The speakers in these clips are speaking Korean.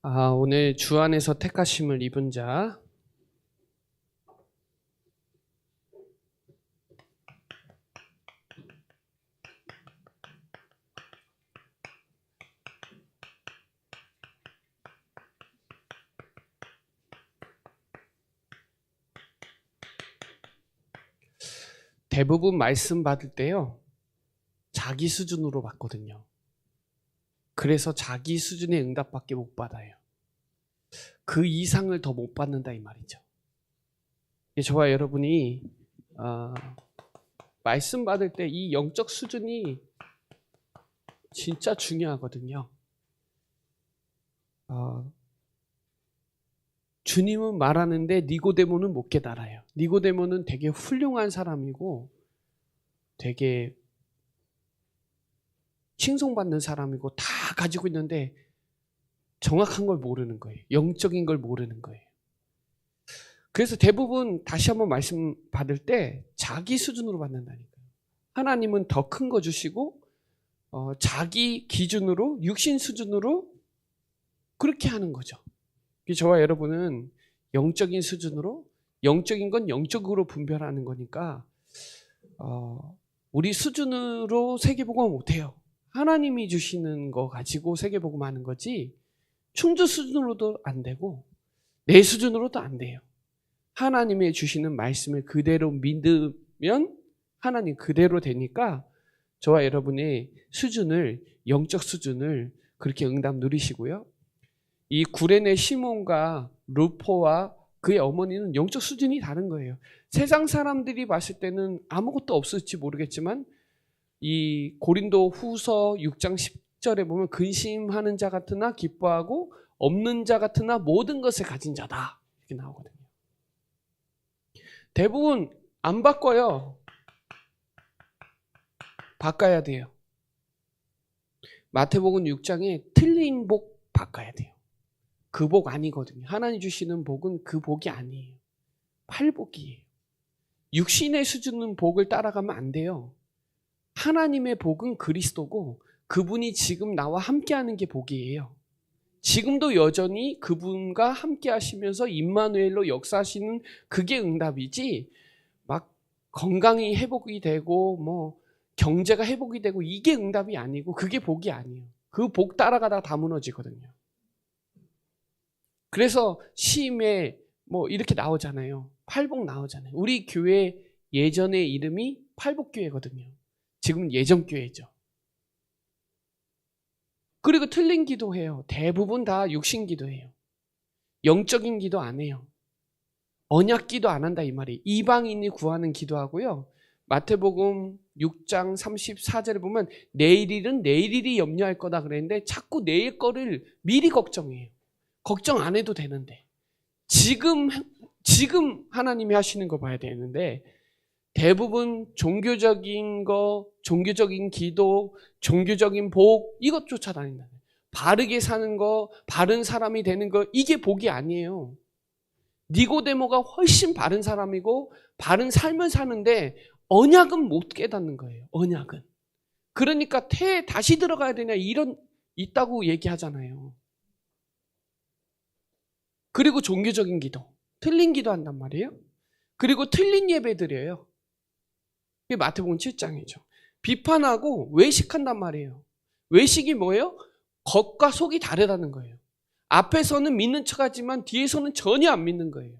오늘 주 안에서 택하심을 입은 자, 대부분 말씀 받을 때요, 자기 수준으로 받거든요. 그래서 자기 수준의 응답밖에 못 받아요. 그 이상을 더 못 받는다 이 말이죠. 저와 여러분이 말씀 받을 때 이 영적 수준이 진짜 중요하거든요. 주님은 말하는데 니고데모는 못 깨달아요. 니고데모는 되게 훌륭한 사람이고 되게 칭송받는 사람이고 다 가지고 있는데 정확한 걸 모르는 거예요. 영적인 걸 모르는 거예요. 그래서 대부분 다시 한번 말씀 받을 때 자기 수준으로 받는다니까요. 하나님은 더 큰 거 주시고 자기 기준으로 육신 수준으로 그렇게 하는 거죠. 저와 여러분은 영적인 수준으로, 영적인 건 영적으로 분별하는 거니까 우리 수준으로 세계복음 못해요. 하나님이 주시는 거 가지고 세계복음 하는 거지 충주 수준으로도 안 되고 내 수준으로도 안 돼요. 하나님이 주시는 말씀을 그대로 믿으면 하나님 그대로 되니까 저와 여러분의 수준을, 영적 수준을 그렇게 응답 누리시고요. 이 구레네 시몬과 루포와 그의 어머니는 영적 수준이 다른 거예요. 세상 사람들이 봤을 때는 아무것도 없을지 모르겠지만 이 고린도 후서 6장 10절에 보면 근심하는 자 같으나 기뻐하고 없는 자 같으나 모든 것을 가진 자다 이렇게 나오거든요. 대부분 안 바꿔요. 바꿔야 돼요. 마태복음 6장에 틀린 복 바꿔야 돼요. 그 복 아니거든요. 하나님 주시는 복은 그 복이 아니에요. 팔복이에요. 육신의 수준은 복을 따라가면 안 돼요. 하나님의 복은 그리스도고 그분이 지금 나와 함께하는 게 복이에요. 지금도 여전히 그분과 함께 하시면서 임마누엘로 역사하시는 그게 응답이지 막 건강이 회복이 되고 뭐 경제가 회복이 되고 이게 응답이 아니고 그게 복이 아니에요. 그 복 따라가다가 다 무너지거든요. 그래서 시임에 뭐 이렇게 나오잖아요. 팔복 나오잖아요. 우리 교회 예전의 이름이 팔복교회거든요. 지금은 예전교회죠. 그리고 틀린 기도해요. 대부분 다 육신 기도해요. 영적인 기도 안 해요. 언약 기도 안 한다 이 말이에요. 이방인이 구하는 기도하고요. 마태복음 6장 34절에 보면 내일 일은 내일 일이 염려할 거다 그랬는데 자꾸 내일 거를 미리 걱정해요. 걱정 안 해도 되는데 지금 하나님이 하시는 거 봐야 되는데 대부분 종교적인 거, 종교적인 기도, 종교적인 복 이것 쫓아다닌다. 바르게 사는 거, 바른 사람이 되는 거 이게 복이 아니에요. 니고데모가 훨씬 바른 사람이고 바른 삶을 사는데 언약은 못 깨닫는 거예요. 언약은. 그러니까 태에 다시 들어가야 되냐 이런 있다고 얘기하잖아요. 그리고 종교적인 기도, 틀린 기도 한단 말이에요. 그리고 틀린 예배 드려요. 이게 마태복음 7장이죠. 비판하고 외식한단 말이에요. 외식이 뭐예요? 겉과 속이 다르다는 거예요. 앞에서는 믿는 척하지만 뒤에서는 전혀 안 믿는 거예요.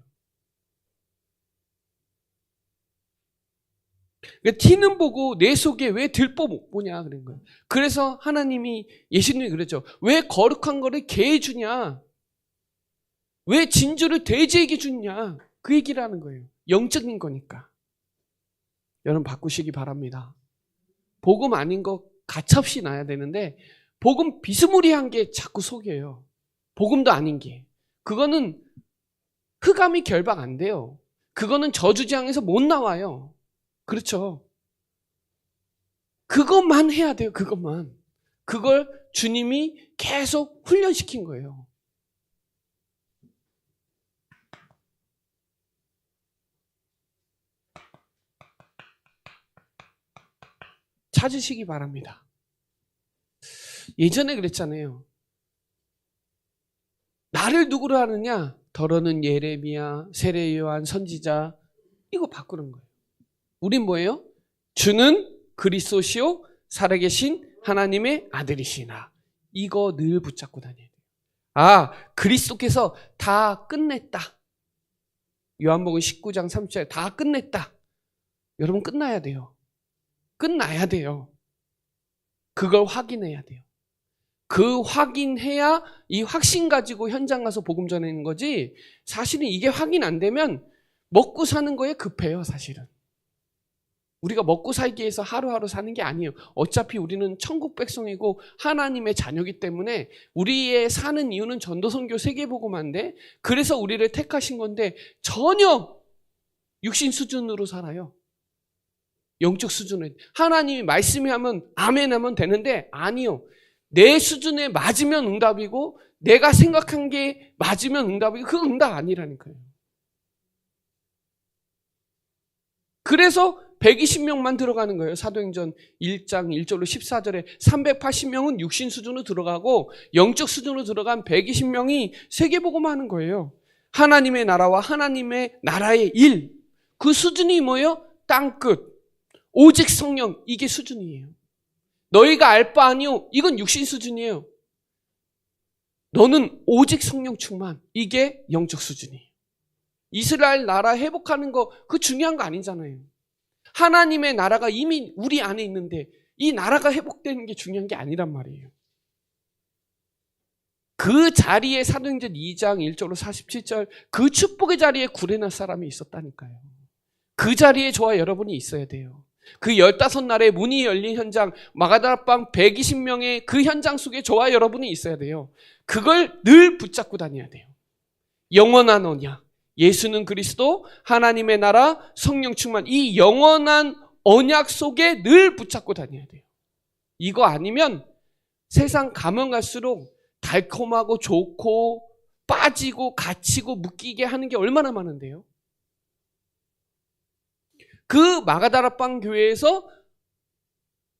티는 보고 내 속에 왜 들보 못 보냐 그런 거예요. 그래서 하나님이 예수님이 그랬죠. 왜 거룩한 거를 개에 주냐? 왜 진주를 돼지에게 주냐? 그 얘기를 하는 거예요. 영적인 거니까. 여러분 바꾸시기 바랍니다. 복음 아닌 거 가차없이 나야 되는데 복음 비스무리한 게 자꾸 속여요. 복음도 아닌 게. 그거는 흑암이 결박 안 돼요. 그거는 저주지향에서 못 나와요. 그렇죠. 그것만 해야 돼요. 그것만. 그걸 주님이 계속 훈련시킨 거예요. 찾으시기 바랍니다. 예전에 그랬잖아요. 나를 누구로 하느냐? 더러는 예레미야, 세례 요한, 선지자. 이거 바꾸는 거예요. 우린 뭐예요? 주는 그리스도시요 살아계신 하나님의 아들이시나. 이거 늘 붙잡고 다녀야 돼요. 아, 그리스도께서 다 끝냈다. 요한복음 19장 30절에 다 끝냈다. 여러분 끝나야 돼요. 끝나야 돼요. 그걸 확인해야 돼요. 그 확인해야 이 확신 가지고 현장 가서 복음 전하는 거지, 사실은 이게 확인 안 되면 먹고 사는 거에 급해요. 사실은 우리가 먹고 살기 위해서 하루하루 사는 게 아니에요. 어차피 우리는 천국 백성이고 하나님의 자녀이기 때문에 우리의 사는 이유는 전도 선교 세계복음화인데, 그래서 우리를 택하신 건데 전혀 육신 수준으로 살아요. 영적 수준에 하나님이 말씀이 하면 아멘 하면 되는데, 아니요. 내 수준에 맞으면 응답이고 내가 생각한 게 맞으면 응답이고, 그 응답 아니라니까요. 그래서 120명만 들어가는 거예요. 사도행전 1장 1절로 14절에 380명은 육신 수준으로 들어가고 영적 수준으로 들어간 120명이 세계복음화하는 거예요. 하나님의 나라와 하나님의 나라의 일, 그 수준이 뭐예요? 땅끝, 오직 성령, 이게 수준이에요. 너희가 알 바 아니요, 이건 육신 수준이에요. 너는 오직 성령 충만, 이게 영적 수준이에요. 이스라엘 나라 회복하는 거, 그 중요한 거 아니잖아요. 하나님의 나라가 이미 우리 안에 있는데 이 나라가 회복되는 게 중요한 게 아니란 말이에요. 그 자리에 사도행전 2장 1절로 47절 그 축복의 자리에 구레나 사람이 있었다니까요. 그 자리에 저와 여러분이 있어야 돼요. 그 15날의 문이 열린 현장, 마가다라방 120명의 그 현장 속에 저와 여러분이 있어야 돼요. 그걸 늘 붙잡고 다녀야 돼요. 영원한 언약, 예수는 그리스도, 하나님의 나라, 성령 충만, 이 영원한 언약 속에 늘 붙잡고 다녀야 돼요. 이거 아니면 세상 가면 갈수록 달콤하고 좋고 빠지고 갇히고 묶이게 하는 게 얼마나 많은데요. 그 마가다라방 교회에서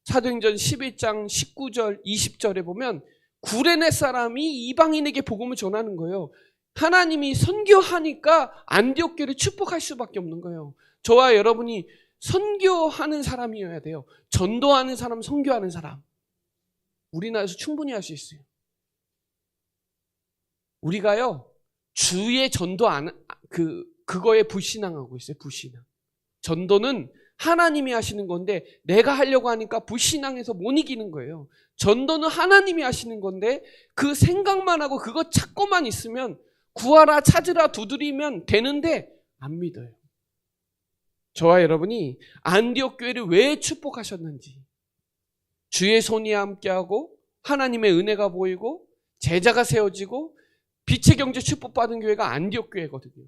사도행전 11장 19절 20절에 보면 구레네 사람이 이방인에게 복음을 전하는 거예요. 하나님이 선교하니까 안디옥 교회를 축복할 수밖에 없는 거예요. 저와 여러분이 선교하는 사람이어야 돼요. 전도하는 사람, 선교하는 사람. 우리나라에서 충분히 할 수 있어요. 우리가요, 주의 전도 그거에 불신앙하고 있어요. 불신앙. 전도는 하나님이 하시는 건데 내가 하려고 하니까 불신앙해서 못 이기는 거예요. 전도는 하나님이 하시는 건데 그 생각만 하고 그거 찾고만 있으면, 구하라 찾으라 두드리면 되는데 안 믿어요. 저와 여러분이 안디옥 교회를 왜 축복하셨는지, 주의 손이 함께하고 하나님의 은혜가 보이고 제자가 세워지고 빛의 경제 축복받은 교회가 안디옥 교회거든요.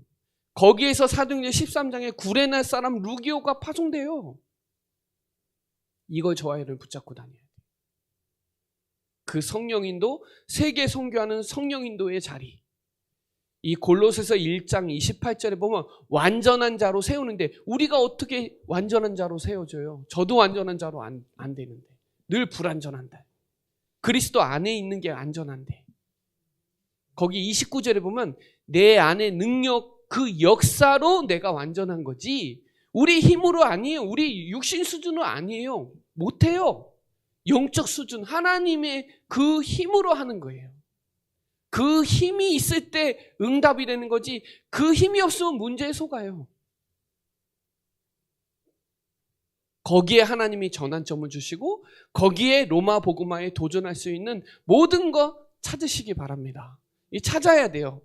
거기에서 사도행전 13장에 구레네 사람 루기오가 파송돼요. 이걸 저와 여러분 붙잡고 다녀야 돼요. 그 성령인도, 세계 선교하는 성령인도의 자리. 이 골로새서 1장 28절에 보면 완전한 자로 세우는데, 우리가 어떻게 완전한 자로 세워져요? 저도 완전한 자로 안 되는데 늘 불완전한다. 그리스도 안에 있는 게 안전한데. 거기 29절에 보면 내 안에 능력, 그 역사로 내가 완전한 거지 우리 힘으로 아니에요. 우리 육신 수준으로 아니에요. 못해요. 영적 수준, 하나님의 그 힘으로 하는 거예요. 그 힘이 있을 때 응답이 되는 거지, 그 힘이 없으면 문제에 속아요. 거기에 하나님이 전환점을 주시고 거기에 로마 복음화에 도전할 수 있는 모든 거 찾으시기 바랍니다. 이 찾아야 돼요.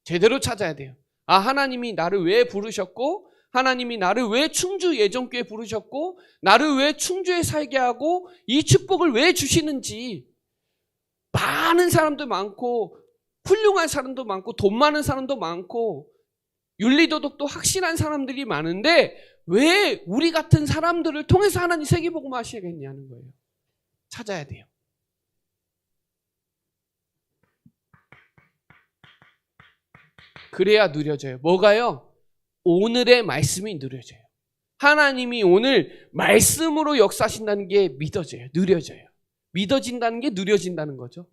제대로 찾아야 돼요. 아, 하나님이 나를 왜 부르셨고, 하나님이 나를 왜 충주 예정교회 부르셨고, 나를 왜 충주에 살게 하고 이 축복을 왜 주시는지. 많은 사람도 많고 훌륭한 사람도 많고 돈 많은 사람도 많고 윤리도덕도 확실한 사람들이 많은데 왜 우리 같은 사람들을 통해서 하나님 세계복음 하시겠냐는 거예요. 찾아야 돼요. 그래야 누려져요. 뭐가요? 오늘의 말씀이 누려져요. 하나님이 오늘 말씀으로 역사하신다는 게 믿어져요. 누려져요. 믿어진다는 게 누려진다는 거죠.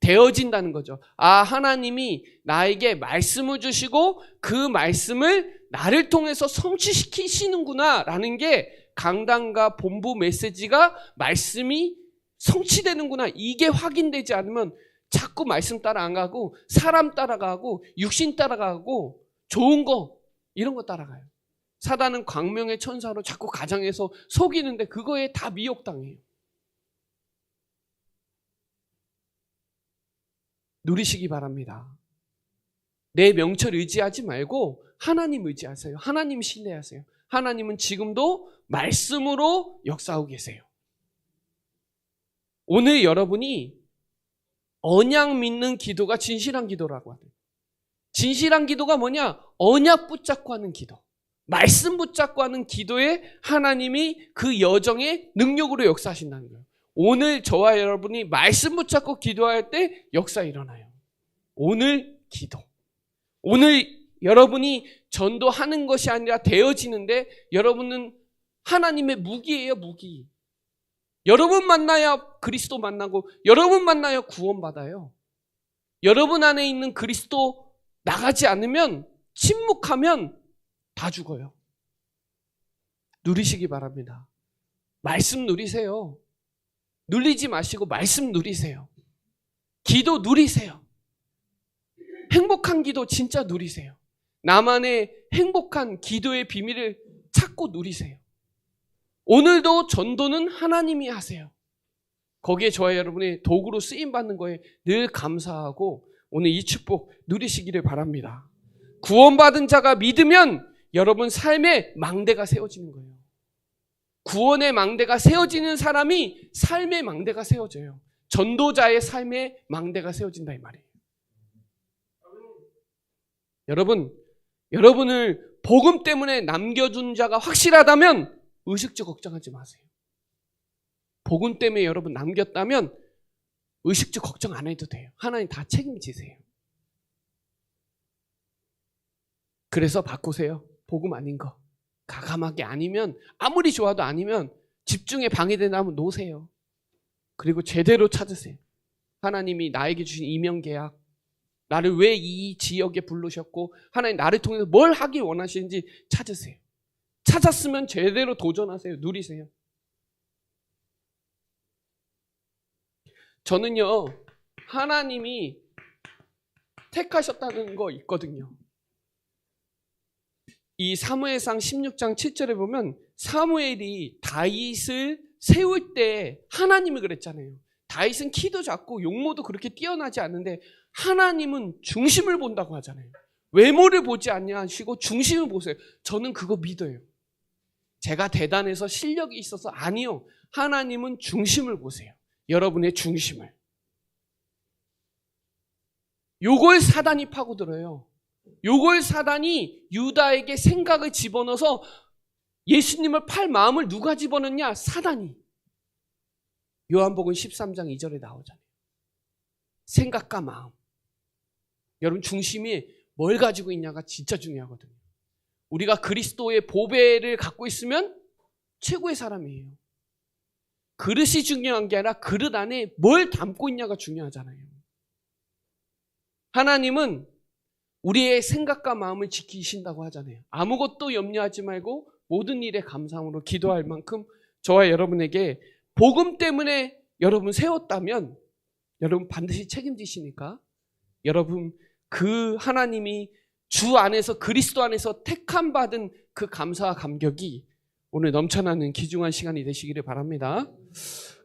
되어진다는 거죠. 아, 하나님이 나에게 말씀을 주시고 그 말씀을 나를 통해서 성취시키시는구나 라는 게 강단과 본부 메시지가 말씀이 성취되는구나, 이게 확인되지 않으면 자꾸 말씀 따라 안 가고 사람 따라가고 육신 따라가고 좋은 거 이런 거 따라가요. 사단은 광명의 천사로 자꾸 가장해서 속이는데 그거에 다 미혹당해요. 누리시기 바랍니다. 내 명철 의지하지 말고 하나님 의지하세요. 하나님 신뢰하세요. 하나님은 지금도 말씀으로 역사하고 계세요. 오늘 여러분이 언약 믿는 기도가 진실한 기도라고 하는, 진실한 기도가 뭐냐? 언약 붙잡고 하는 기도, 말씀 붙잡고 하는 기도에 하나님이 그 여정의 능력으로 역사하신다는 거예요. 오늘 저와 여러분이 말씀 붙잡고 기도할 때 역사 일어나요. 오늘 기도, 오늘 여러분이 전도하는 것이 아니라 되어지는데 여러분은 하나님의 무기예요. 무기. 여러분 만나야 그리스도 만나고 여러분 만나야 구원받아요. 여러분 안에 있는 그리스도 나가지 않으면, 침묵하면 다 죽어요. 누리시기 바랍니다. 말씀 누리세요. 눌리지 마시고 말씀 누리세요. 기도 누리세요. 행복한 기도 진짜 누리세요. 나만의 행복한 기도의 비밀을 찾고 누리세요. 오늘도 전도는 하나님이 하세요. 거기에 저와 여러분이 도구로 쓰임받는 거에 늘 감사하고 오늘 이 축복 누리시기를 바랍니다. 구원받은 자가 믿으면 여러분 삶의 망대가 세워지는 거예요. 구원의 망대가 세워지는 사람이 삶의 망대가 세워져요. 전도자의 삶의 망대가 세워진다 이 말이에요. 여러분을 복음 때문에 남겨준 자가 확실하다면 의식주 걱정하지 마세요. 복음 때문에 여러분 남겼다면 의식주 걱정 안 해도 돼요. 하나님 다 책임지세요. 그래서 바꾸세요. 복음 아닌 거. 가감하게 아니면, 아무리 좋아도 아니면 집중에 방해된다면 놓으세요. 그리고 제대로 찾으세요. 하나님이 나에게 주신 이명계약, 나를 왜 이 지역에 부르셨고 하나님 나를 통해서 뭘 하길 원하시는지 찾으세요. 찾았으면 제대로 도전하세요. 누리세요. 저는요, 하나님이 택하셨다는 거 있거든요. 이 사무엘상 16장 7절에 보면 사무엘이 다윗을 세울 때 하나님이 그랬잖아요. 다윗은 키도 작고 용모도 그렇게 뛰어나지 않은데 하나님은 중심을 본다고 하잖아요. 외모를 보지 않냐시고 중심을 보세요. 저는 그거 믿어요. 제가 대단해서 실력이 있어서 아니요. 하나님은 중심을 보세요. 여러분의 중심을. 요걸 사단이 파고들어요. 요걸 사단이 유다에게 생각을 집어넣어서 예수님을 팔 마음을 누가 집어넣냐? 사단이. 요한복음 13장 2절에 나오잖아요. 생각과 마음. 여러분 중심이 뭘 가지고 있냐가 진짜 중요하거든요. 우리가 그리스도의 보배를 갖고 있으면 최고의 사람이에요. 그릇이 중요한 게 아니라 그릇 안에 뭘 담고 있냐가 중요하잖아요. 하나님은 우리의 생각과 마음을 지키신다고 하잖아요. 아무것도 염려하지 말고 모든 일에 감사함으로 기도할 만큼 저와 여러분에게 복음 때문에 여러분 세웠다면 여러분 반드시 책임지시니까 여러분 그 하나님이 주 안에서 그리스도 안에서 택함 받은 그 감사와 감격이 오늘 넘쳐나는 귀중한 시간이 되시기를 바랍니다.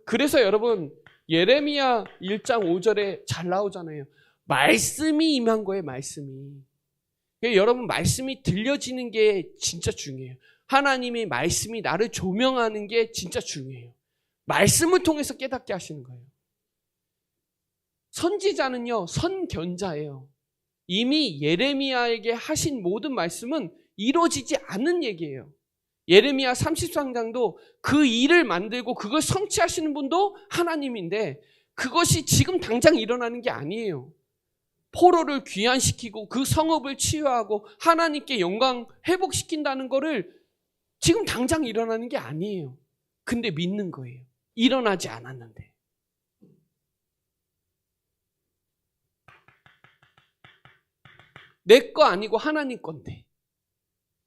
그래서 여러분 예레미야 1장 5절에 잘 나오잖아요. 말씀이 임한 거예요. 말씀이. 여러분 말씀이 들려지는 게 진짜 중요해요. 하나님의 말씀이 나를 조명하는 게 진짜 중요해요. 말씀을 통해서 깨닫게 하시는 거예요. 선지자는요, 선견자예요. 이미 예레미야에게 하신 모든 말씀은 이루어지지 않은 얘기예요. 예레미야 33장도 그 일을 만들고 그걸 성취하시는 분도 하나님인데 그것이 지금 당장 일어나는 게 아니에요. 포로를 귀환시키고 그 성읍을 치유하고 하나님께 영광 회복시킨다는 거를 지금 당장 일어나는 게 아니에요. 근데 믿는 거예요. 일어나지 않았는데. 내 거 아니고 하나님 건데.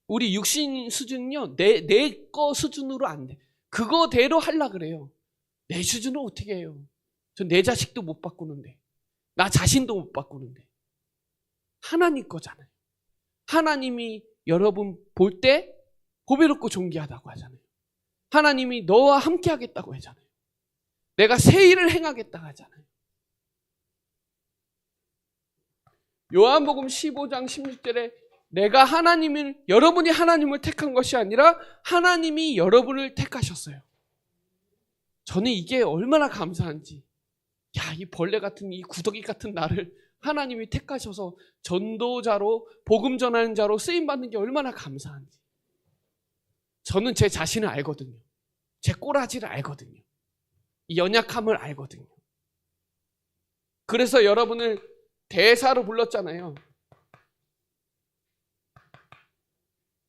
우리 육신 수준은요, 내 거 수준으로 안 돼. 그거대로 하려 그래요. 내 수준은 어떻게 해요? 전 내 자식도 못 바꾸는데, 나 자신도 못 바꾸는데. 하나님 거잖아요. 하나님이 여러분 볼 때 보배롭고 존귀하다고 하잖아요. 하나님이 너와 함께 하겠다고 하잖아요. 내가 새 일을 행하겠다고 하잖아요. 요한복음 15장 16절에 내가 여러분이 하나님을 택한 것이 아니라 하나님이 여러분을 택하셨어요. 저는 이게 얼마나 감사한지. 야, 이 벌레 같은, 이 구더기 같은 나를 하나님이 택하셔서 전도자로, 복음 전하는 자로 쓰임받는 게 얼마나 감사한지. 저는 제 자신을 알거든요. 제 꼬라지를 알거든요. 이 연약함을 알거든요. 그래서 여러분을 대사로 불렀잖아요.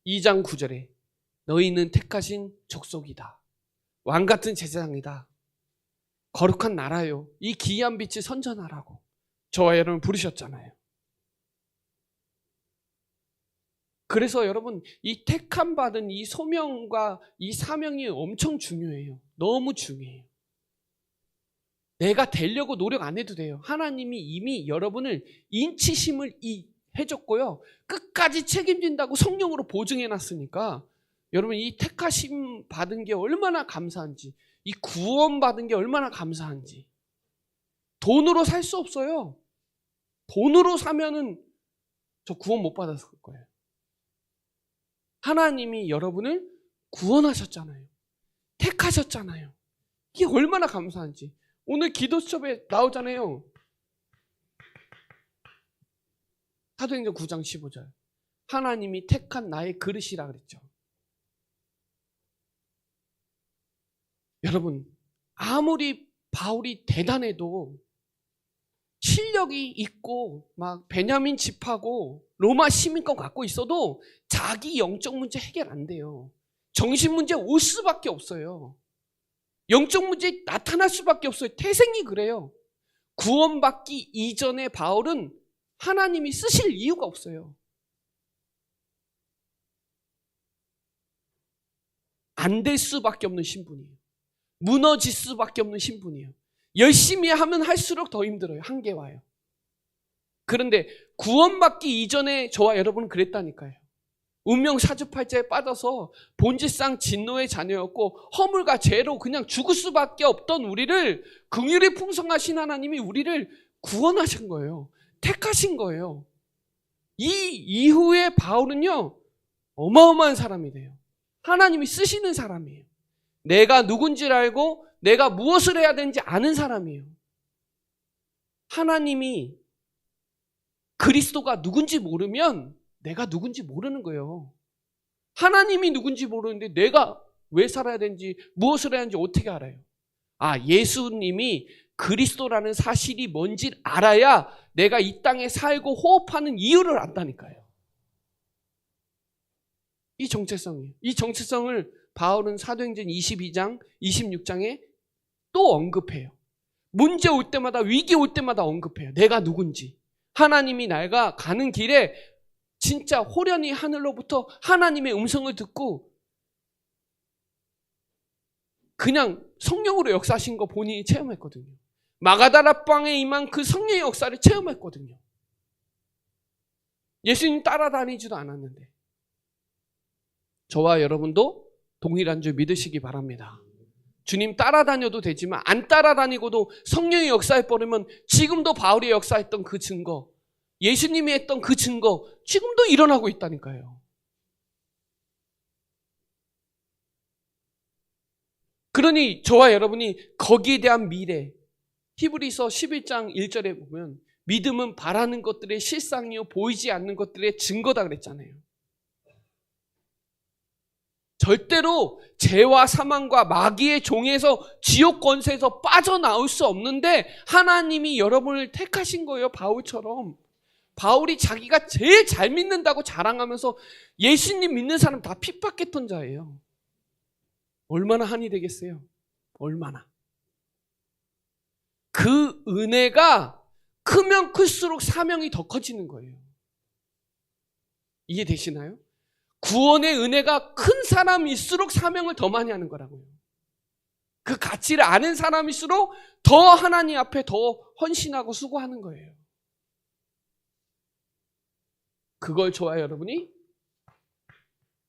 2장 9절에 너희는 택하신 족속이다. 왕같은 제사장이다. 거룩한 나라요. 이 기이한 빛을 선전하라고 저와 여러분 부르셨잖아요. 그래서 여러분 이 택함 받은 이 소명과 이 사명이 엄청 중요해요. 너무 중요해요. 내가 되려고 노력 안 해도 돼요. 하나님이 이미 여러분을 인치심을 해줬고요. 끝까지 책임진다고 성령으로 보증해놨으니까 여러분 이 택하심 받은 게 얼마나 감사한지, 이 구원 받은 게 얼마나 감사한지. 돈으로 살 수 없어요. 돈으로 사면은 저 구원 못 받았을 거예요. 하나님이 여러분을 구원하셨잖아요. 택하셨잖아요. 이게 얼마나 감사한지. 오늘 기도 수첩에 나오잖아요. 사도행전 9장 15절. 하나님이 택한 나의 그릇이라 그랬죠. 여러분, 아무리 바울이 대단해도 실력이 있고 막 베냐민 집하고 로마 시민권 갖고 있어도 자기 영적 문제 해결 안 돼요. 정신 문제 올 수밖에 없어요. 영적 문제 나타날 수밖에 없어요. 태생이 그래요. 구원받기 이전에 바울은 하나님이 쓰실 이유가 없어요. 안 될 수밖에 없는 신분이에요. 무너질 수밖에 없는 신분이에요. 열심히 하면 할수록 더 힘들어요. 한계 와요. 그런데 구원받기 이전에 저와 여러분은 그랬다니까요. 운명 사주팔자에 빠져서 본질상 진노의 자녀였고 허물과 죄로 그냥 죽을 수밖에 없던 우리를 긍휼이 풍성하신 하나님이 우리를 구원하신 거예요. 택하신 거예요. 이 이후에 바울은요 어마어마한 사람이 돼요. 하나님이 쓰시는 사람이에요. 내가 누군지를 알고 내가 무엇을 해야 되는지 아는 사람이에요. 하나님이 그리스도가 누군지 모르면 내가 누군지 모르는 거예요. 하나님이 누군지 모르는데 내가 왜 살아야 되는지 무엇을 해야 하는지 어떻게 알아요? 아, 예수님이 그리스도라는 사실이 뭔지 알아야 내가 이 땅에 살고 호흡하는 이유를 안다니까요. 이 정체성이에요. 이 정체성을 바울은 사도행전 22장, 26장에 또 언급해요. 문제 올 때마다, 위기 올 때마다 언급해요. 내가 누군지. 하나님이 내가 가는 길에 진짜 호련히 하늘로부터 하나님의 음성을 듣고 그냥 성령으로 역사하신 거 본인이 체험했거든요. 마가다라 방에 임한 그 성령의 역사를 체험했거든요. 예수님 따라다니지도 않았는데. 저와 여러분도 동일한 줄 믿으시기 바랍니다. 주님 따라다녀도 되지만 안 따라다니고도 성령의 역사에 버리면 지금도 바울이 역사했던 그 증거, 예수님이 했던 그 증거 지금도 일어나고 있다니까요. 그러니 저와 여러분이 거기에 대한 미래, 히브리서 11장 1절에 보면 믿음은 바라는 것들의 실상이요 보이지 않는 것들의 증거다 그랬잖아요. 절대로 죄와 사망과 마귀의 종에서 지옥 권세에서 빠져나올 수 없는데 하나님이 여러분을 택하신 거예요. 바울처럼. 바울이 자기가 제일 잘 믿는다고 자랑하면서 예수님 믿는 사람 다 핍박했던 자예요. 얼마나 한이 되겠어요? 얼마나. 그 은혜가 크면 클수록 사명이 더 커지는 거예요. 이해되시나요? 구원의 은혜가 큰 사람일수록 사명을 더 많이 하는 거라고요. 그 가치를 아는 사람일수록 더 하나님 앞에 더 헌신하고 수고하는 거예요. 그걸 좋아요, 여러분이?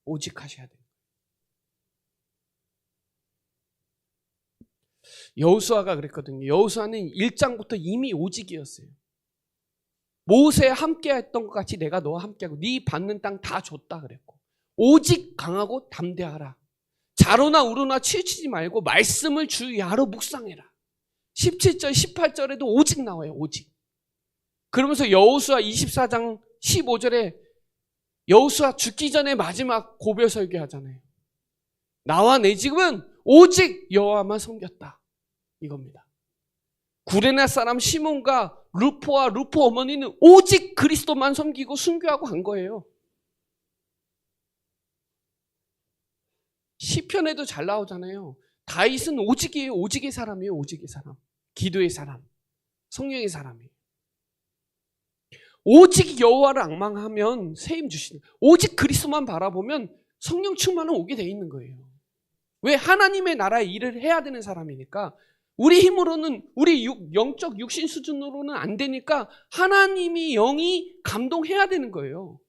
오직 하셔야 돼요. 여호수아가 그랬거든요. 여호수아는 1장부터 이미 오직이었어요. 모세와 함께 했던 것 같이 내가 너와 함께하고 네 받는 땅 다 줬다 그랬고, 오직 강하고 담대하라. 자로나 우로나 치우치지 말고 말씀을 주 야로 묵상해라. 17절 18절에도 오직 나와요. 오직. 그러면서 여호수아 24장 15절에 여호수아 죽기 전에 마지막 고별 설교하잖아요. 나와 내 집은 오직 여호와만 섬겼다. 이겁니다. 구레네 사람 시몬과 루포와 루포 어머니는 오직 그리스도만 섬기고 순교하고 간 거예요. 시편에도 잘 나오잖아요. 다윗은 오직이에요. 오직의 사람이에요. 오직의 사람. 기도의 사람. 성령의 사람이에요. 오직 여호와를 앙망하면 세임 주시는, 오직 그리스도만 바라보면 성령 충만은 오게 돼 있는 거예요. 왜? 하나님의 나라의 일을 해야 되는 사람이니까. 우리 힘으로는, 우리 영적 육신 수준으로는 안 되니까 하나님이 영이 감동해야 되는 거예요.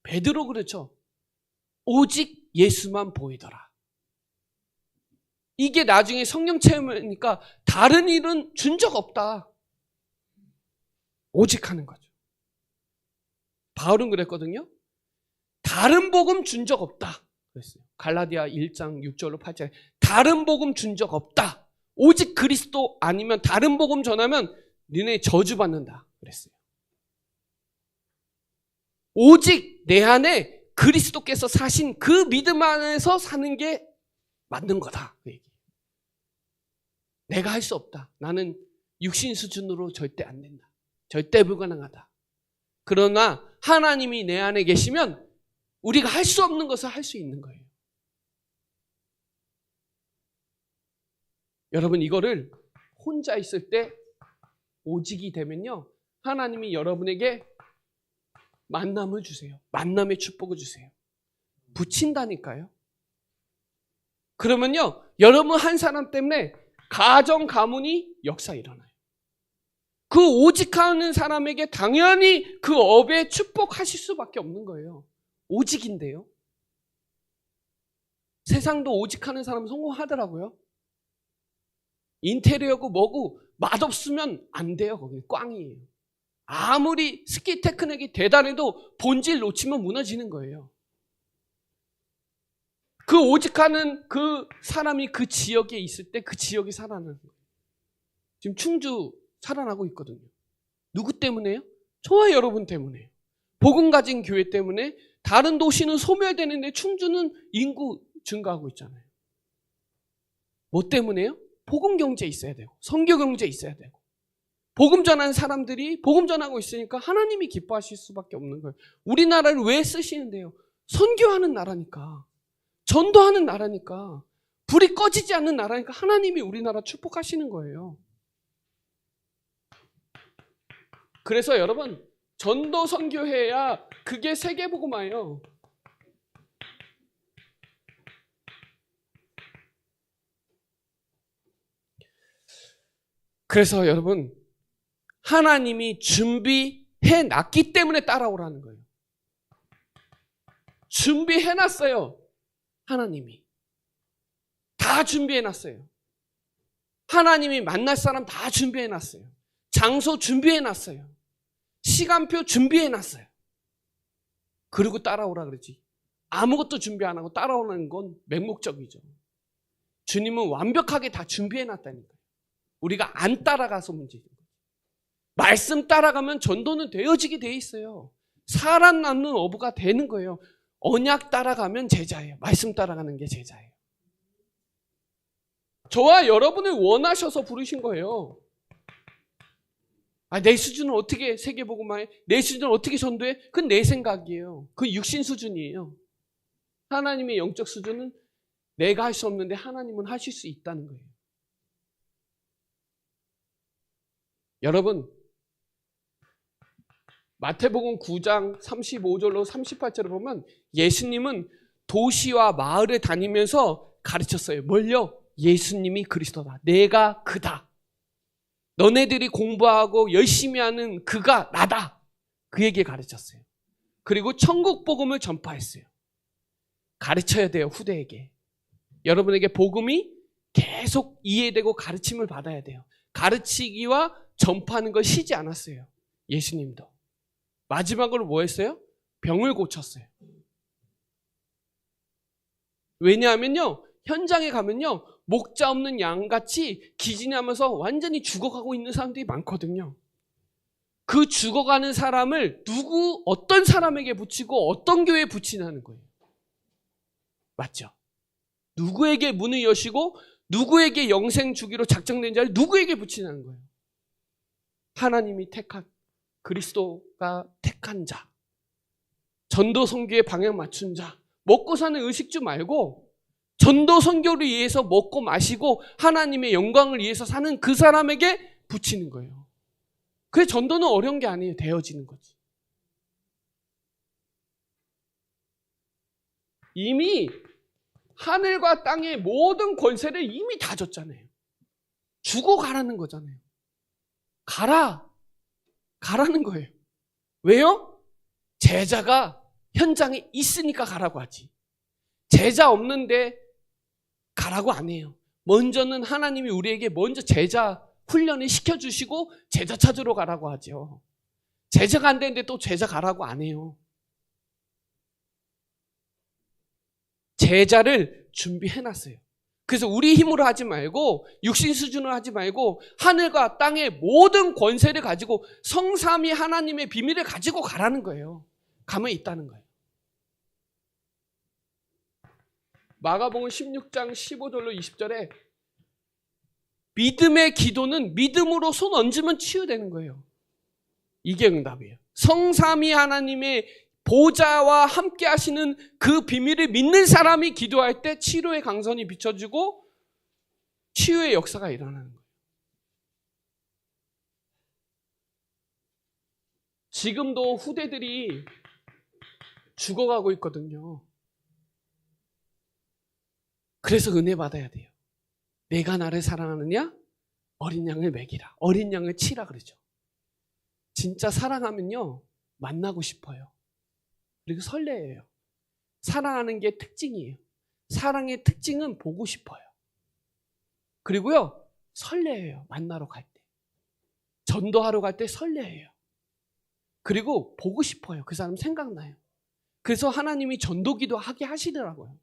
베드로 그렇죠. 오직 예수만 보이더라. 이게 나중에 성령 체험이니까 다른 일은 준 적 없다. 오직 하는 거죠. 바울은 그랬거든요. 다른 복음 준 적 없다 그랬어요. 갈라디아 1장 6절로 8절에 다른 복음 준 적 없다. 오직 그리스도 아니면 다른 복음 전하면 너네 저주받는다 그랬어요. 오직 내 안에 그리스도께서 사신 그 믿음 안에서 사는 게 맞는 거다. 그 얘기. 내가 할 수 없다. 나는 육신 수준으로 절대 안 된다. 절대 불가능하다. 그러나 하나님이 내 안에 계시면 우리가 할 수 없는 것을 할 수 있는 거예요. 여러분, 이거를 혼자 있을 때 오직이 되면요, 하나님이 여러분에게 만남을 주세요. 만남의 축복을 주세요. 붙인다니까요. 그러면요, 여러분 한 사람 때문에 가정 가문이 역사 일어나요. 그 오직하는 사람에게 당연히 그 업에 축복하실 수밖에 없는 거예요. 오직인데요. 세상도 오직하는 사람 성공하더라고요. 인테리어고 뭐고 맛없으면 안 돼요. 거기 꽝이에요. 아무리 스키 테크닉이 대단해도 본질 놓치면 무너지는 거예요. 그 오직하는 그 사람이 그 지역에 있을 때 그 지역이 살아나는 거예요. 지금 충주 살아나고 있거든요. 누구 때문에요? 저와 여러분 때문에. 복음 가진 교회 때문에. 다른 도시는 소멸되는데 충주는 인구 증가하고 있잖아요. 뭐 때문에요? 복음 경제 있어야 되고, 선교 경제 있어야 되고, 복음 전하는 사람들이 복음 전하고 있으니까 하나님이 기뻐하실 수밖에 없는 거예요. 우리나라를 왜 쓰시는데요? 선교하는 나라니까, 전도하는 나라니까, 불이 꺼지지 않는 나라니까 하나님이 우리나라 축복하시는 거예요. 그래서 여러분, 전도 선교해야 그게 세계복음화예요. 그래서 여러분, 하나님이 준비해 놨기 때문에 따라오라는 거예요. 준비해 놨어요. 하나님이. 다 준비해 놨어요. 하나님이 만날 사람 다 준비해 놨어요. 장소 준비해 놨어요. 시간표 준비해 놨어요. 그리고 따라오라 그러지. 아무것도 준비 안 하고 따라오는 건 맹목적이죠. 주님은 완벽하게 다 준비해 놨다니까요. 우리가 안 따라가서 문제예요. 말씀 따라가면 전도는 되어지게 돼 있어요. 살아남는 어부가 되는 거예요. 언약 따라가면 제자예요. 말씀 따라가는 게 제자예요. 저와 여러분을 원하셔서 부르신 거예요. 내 수준은 어떻게 세계복음화해? 내 수준은 어떻게 전도해? 그건 내 생각이에요. 그 육신 수준이에요. 하나님의 영적 수준은 내가 할 수 없는데 하나님은 하실 수 있다는 거예요. 여러분, 마태복음 9장 35절로 38절을 보면 예수님은 도시와 마을에 다니면서 가르쳤어요. 뭘요? 예수님이 그리스도다. 내가 그다. 너네들이 공부하고 열심히 하는 그가 나다. 그에게 가르쳤어요. 그리고 천국 복음을 전파했어요. 가르쳐야 돼요, 후대에게. 여러분에게 복음이 계속 이해되고 가르침을 받아야 돼요. 가르치기와 전파하는 걸 쉬지 않았어요. 예수님도. 마지막으로 뭐 했어요? 병을 고쳤어요. 왜냐하면요, 현장에 가면요, 목자 없는 양같이 기진하면서 완전히 죽어가고 있는 사람들이 많거든요. 그 죽어가는 사람을 어떤 사람에게 붙이고 어떤 교회에 붙이냐는 거예요. 맞죠? 누구에게 문을 여시고 누구에게 영생 주기로 작정된 자를 누구에게 붙이냐는 거예요. 하나님이 택한, 그리스도가 택한 자, 전도 선교에 방향 맞춘 자, 먹고 사는 의식주 말고 전도 선교를 위해서 먹고 마시고 하나님의 영광을 위해서 사는 그 사람에게 붙이는 거예요. 그래서 전도는 어려운 게 아니에요. 되어지는 거지. 이미 하늘과 땅의 모든 권세를 이미 다 줬잖아요. 주고 가라는 거잖아요. 가라는 거예요. 왜요? 제자가 현장에 있으니까 가라고 하지. 제자 없는데 가라고 안 해요. 먼저는 하나님이 우리에게 먼저 제자 훈련을 시켜주시고 제자 찾으러 가라고 하죠. 제자가 안 되는데 또 제자 가라고 안 해요. 제자를 준비해놨어요. 그래서 우리 힘으로 하지 말고 육신 수준으로 하지 말고 하늘과 땅의 모든 권세를 가지고 성삼위 하나님의 비밀을 가지고 가라는 거예요. 가면 있다는 거예요. 마가복음 16장 15절로 20절에 믿음의 기도는 믿음으로 손 얹으면 치유되는 거예요. 이게 응답이에요. 성삼위 하나님의 보좌와 함께 하시는 그 비밀을 믿는 사람이 기도할 때 치료의 강선이 비춰지고 치유의 역사가 일어나는 거예요. 지금도 후대들이 죽어가고 있거든요. 그래서 은혜 받아야 돼요. 내가 나를 사랑하느냐? 어린 양을 먹이라. 어린 양을 치라 그러죠. 진짜 사랑하면요, 만나고 싶어요. 그리고 설레요. 사랑하는 게 특징이에요. 사랑의 특징은 보고 싶어요. 그리고요, 설레요. 만나러 갈 때. 전도하러 갈 때 설레요. 그리고 보고 싶어요. 그 사람 생각나요. 그래서 하나님이 전도기도 하게 하시더라고요.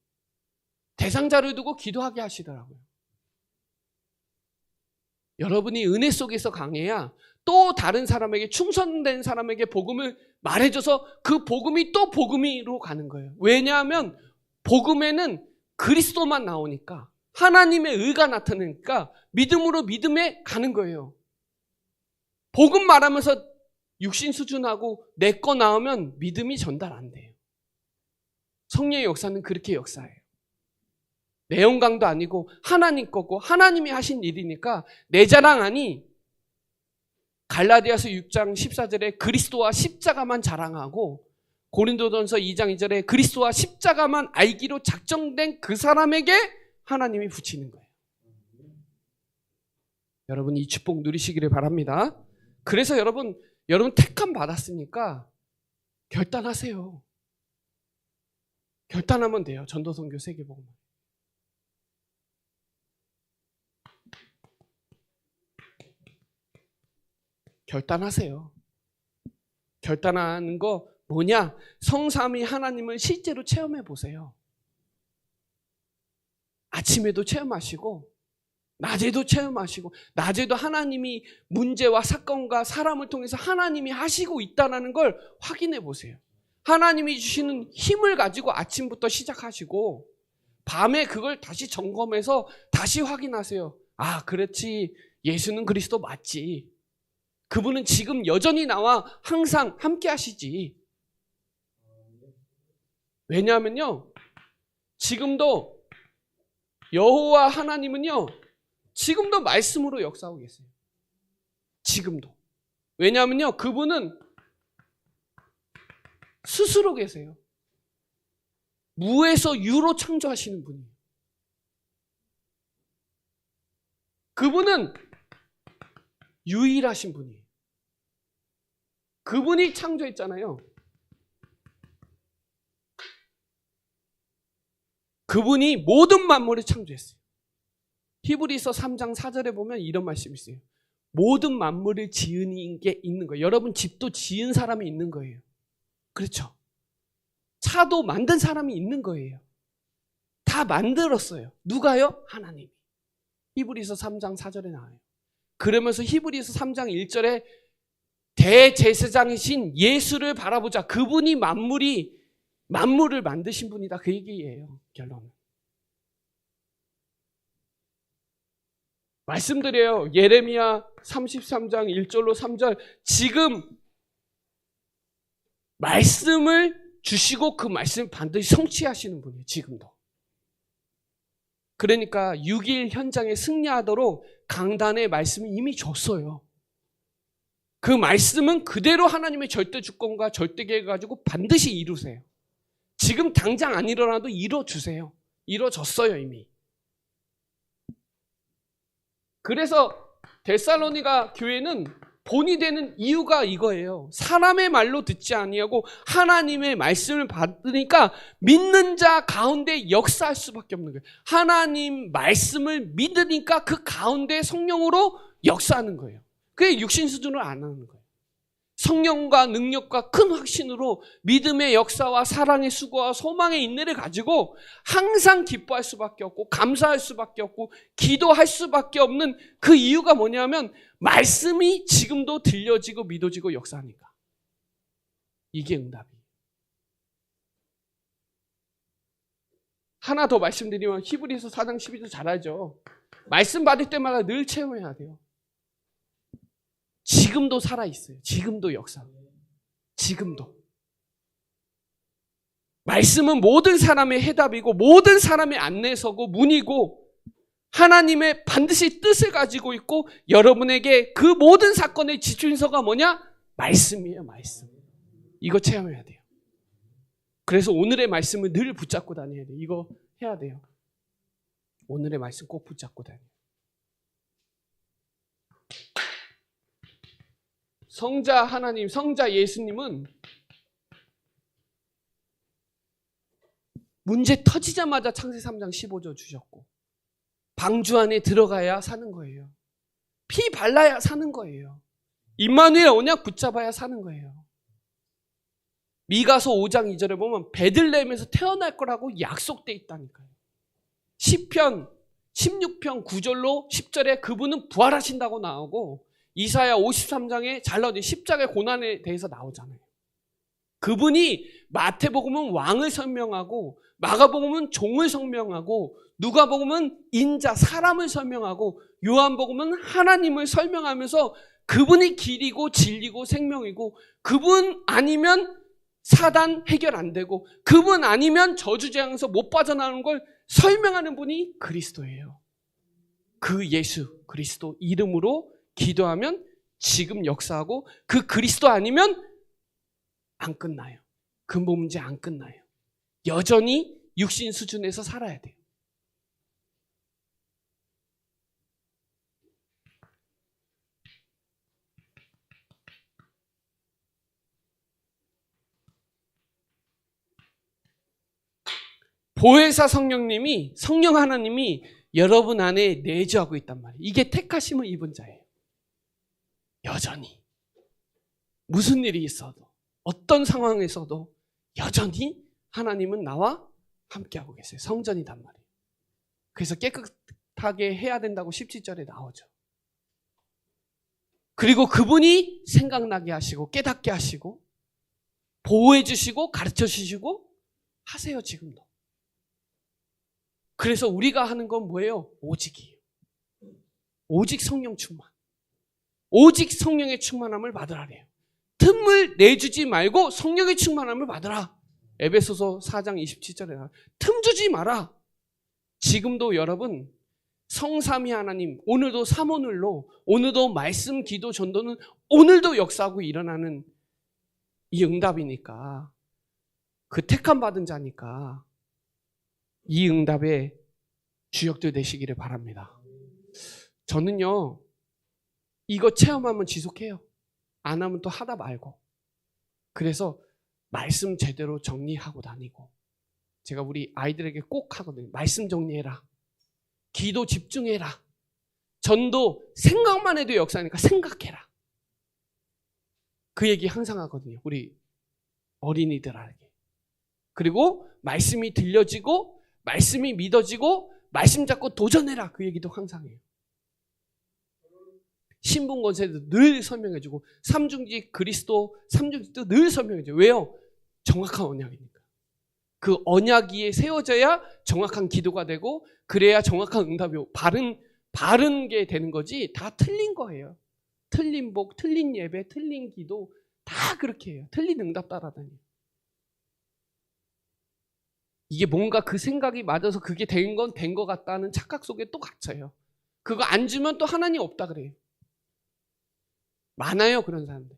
대상자를 두고 기도하게 하시더라고요. 여러분이 은혜 속에서 강해야 또 다른 사람에게, 충성된 사람에게 복음을 말해줘서 그 복음이 또 복음으로 가는 거예요. 왜냐하면 복음에는 그리스도만 나오니까, 하나님의 의가 나타나니까 믿음으로 믿음에 가는 거예요. 복음 말하면서 육신 수준하고 내 거 나오면 믿음이 전달 안 돼요. 성령의 역사는 그렇게 역사예요. 내 영광도 아니고 하나님 거고 하나님이 하신 일이니까 내 자랑 아니. 갈라디아서 6장 14절에 그리스도와 십자가만 자랑하고, 고린도전서 2장 2절에 그리스도와 십자가만 알기로 작정된 그 사람에게 하나님이 붙이는 거예요. 여러분 이 축복 누리시기를 바랍니다. 그래서 여러분 택함 받았으니까 결단하세요. 결단하면 돼요. 전도선교 세계복음. 결단하세요. 결단하는 거 뭐냐? 성삼위 하나님을 실제로 체험해 보세요. 아침에도 체험하시고 낮에도 체험하시고, 낮에도 하나님이 문제와 사건과 사람을 통해서 하나님이 하시고 있다는 걸 확인해 보세요. 하나님이 주시는 힘을 가지고 아침부터 시작하시고 밤에 그걸 다시 점검해서 다시 확인하세요. 아, 그렇지. 예수는 그리스도 맞지. 그분은 지금 여전히 나와 항상 함께 하시지. 왜냐하면요, 지금도 여호와 하나님은요, 지금도 말씀으로 역사하고 계세요. 지금도. 왜냐하면요, 그분은 스스로 계세요. 무에서 유로 창조하시는 분이에요. 그분은 유일하신 분이에요. 그분이 창조했잖아요. 그분이 모든 만물을 창조했어요. 히브리서 3장 4절에 보면 이런 말씀이 있어요. 모든 만물을 지은 게 있는 거예요. 여러분 집도 지은 사람이 있는 거예요. 그렇죠? 차도 만든 사람이 있는 거예요. 다 만들었어요. 누가요? 하나님. 히브리서 3장 4절에 나와요. 그러면서 히브리서 3장 1절에 대제사장이신 예수를 바라보자. 그분이 만물을 만드신 분이다. 그 얘기예요. 결론은. 말씀드려요. 예레미야 33장 1절로 3절. 지금 말씀을 주시고 그 말씀을 반드시 성취하시는 분이에요. 지금도. 그러니까 6일 현장에 승리하도록 강단의 말씀을 이미 줬어요. 그 말씀은 그대로 하나님의 절대 주권과 절대 계획을 가지고 반드시 이루세요. 지금 당장 안 일어나도 이뤄주세요. 이뤄졌어요 이미. 그래서 데살로니가 교회는 본이 되는 이유가 이거예요. 사람의 말로 듣지 아니하고 하나님의 말씀을 받으니까 믿는 자 가운데 역사할 수밖에 없는 거예요. 하나님 말씀을 믿으니까 그 가운데 성령으로 역사하는 거예요. 그게 육신 수준으로 안 하는 거예요. 성령과 능력과 큰 확신으로 믿음의 역사와 사랑의 수고와 소망의 인내를 가지고 항상 기뻐할 수밖에 없고 감사할 수밖에 없고 기도할 수밖에 없는 그 이유가 뭐냐면 말씀이 지금도 들려지고 믿어지고 역사하니까. 이게 응답이에요. 하나 더 말씀드리면 히브리서 4장 12절 잘 알죠. 말씀 받을 때마다 늘 체험해야 돼요. 지금도 살아있어요. 지금도 역사해요. 지금도. 말씀은 모든 사람의 해답이고 모든 사람의 안내서고 문이고 하나님의 반드시 뜻을 가지고 있고 여러분에게 그 모든 사건의 지주인서가 뭐냐? 말씀이에요. 말씀. 이거 체험해야 돼요. 그래서 오늘의 말씀을 늘 붙잡고 다녀야 돼요. 이거 해야 돼요. 오늘의 말씀 꼭 붙잡고 다녀요. 성자 하나님, 성자 예수님은 문제 터지자마자 창세기 3장 15절 주셨고 방주 안에 들어가야 사는 거예요. 피 발라야 사는 거예요. 임마누엘 언약 붙잡아야 사는 거예요. 미가서 5장 2절에 보면 베들레헴에서 태어날 거라고 약속돼 있다니까요. 시편 16편 9절로 10절에 그분은 부활하신다고 나오고 이사야 53장에 잘 나오죠. 십자가의 고난에 대해서 나오잖아요. 그분이 마태복음은 왕을 설명하고 마가복음은 종을 설명하고 누가복음은 인자, 사람을 설명하고 요한복음은 하나님을 설명하면서 그분이 길이고 진리고 생명이고 그분 아니면 사단 해결 안 되고 그분 아니면 저주재앙에서 못 빠져나오는 걸 설명하는 분이 그리스도예요. 그 예수 그리스도 이름으로 기도하면 지금 역사하고 그 그리스도 아니면 안 끝나요. 근본 문제 안 끝나요. 여전히 육신 수준에서 살아야 돼요. 보혜사 성령님이 성령 하나님이 여러분 안에 내주하고 있단 말이에요. 이게 택하심을 입은 자예요. 여전히 무슨 일이 있어도 어떤 상황에서도 여전히 하나님은 나와 함께하고 계세요. 성전이단 말이에요. 그래서 깨끗하게 해야 된다고 17절에 나오죠. 그리고 그분이 생각나게 하시고 깨닫게 하시고 보호해 주시고 가르쳐 주시고 하세요. 지금도. 그래서 우리가 하는 건 뭐예요? 오직이에요. 오직 성령 충만. 오직 성령의 충만함을 받으라래요. 틈을 내주지 말고 성령의 충만함을 받으라. 에베소서 4장 27절에 틈 주지 마라. 지금도 여러분 성삼위 하나님 오늘도 삼오늘로 오늘도 말씀 기도 전도는 오늘도 역사하고 일어나는 이 응답이니까 그 택함 받은 자니까 이 응답의 주역들 되시기를 바랍니다. 저는요, 이거 체험하면 지속해요. 안 하면 또 하다 말고. 그래서 말씀 제대로 정리하고 다니고, 제가 우리 아이들에게 꼭 하거든요. 말씀 정리해라. 기도 집중해라. 전도 생각만 해도 역사니까 생각해라. 그 얘기 항상 하거든요. 우리 어린이들에게. 그리고 말씀이 들려지고 말씀이 믿어지고 말씀 잡고 도전해라. 그 얘기도 항상 해요. 신분 권세도 늘 설명해주고 삼중직 그리스도 삼중직도 늘 설명해줘요. 왜요? 정확한 언약이니까. 그 언약 위에 세워져야 정확한 기도가 되고 그래야 정확한 응답이 바른 게 되는 거지. 다 틀린 거예요. 틀린 복, 틀린 예배, 틀린 기도 다 그렇게 해요. 틀린 응답 따라다녀요. 이게 뭔가 그 생각이 맞아서 그게 된 건 된 것 같다는 착각 속에 또 갇혀요. 그거 안 주면 또 하나님 없다 그래요. 많아요, 그런 사람들.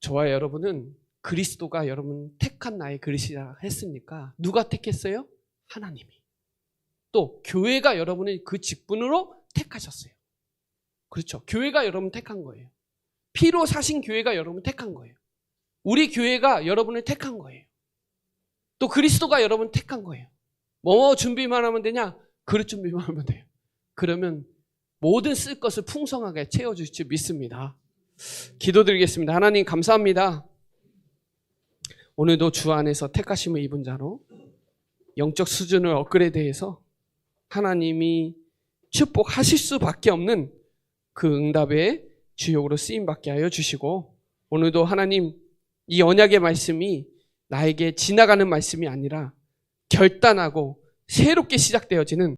저와 여러분은 그리스도가 여러분 택한 나의 그릇이라 했으니까 누가 택했어요? 하나님이. 또 교회가 여러분을 그 직분으로 택하셨어요. 그렇죠. 교회가 여러분 택한 거예요. 피로 사신 교회가 여러분 택한 거예요. 우리 교회가 여러분을 택한 거예요. 또 그리스도가 여러분 택한 거예요. 뭐 준비만 하면 되냐? 그릇 준비만 하면 돼요. 그러면 모든 쓸 것을 풍성하게 채워주실 줄 믿습니다. 기도드리겠습니다. 하나님 감사합니다. 오늘도 주 안에서 택하심을 입은 자로 영적 수준을 업그레이드해서 하나님이 축복하실 수밖에 없는 그 응답의 주역으로 쓰임받게 하여 주시고, 오늘도 하나님 이 언약의 말씀이 나에게 지나가는 말씀이 아니라 결단하고 새롭게 시작되어지는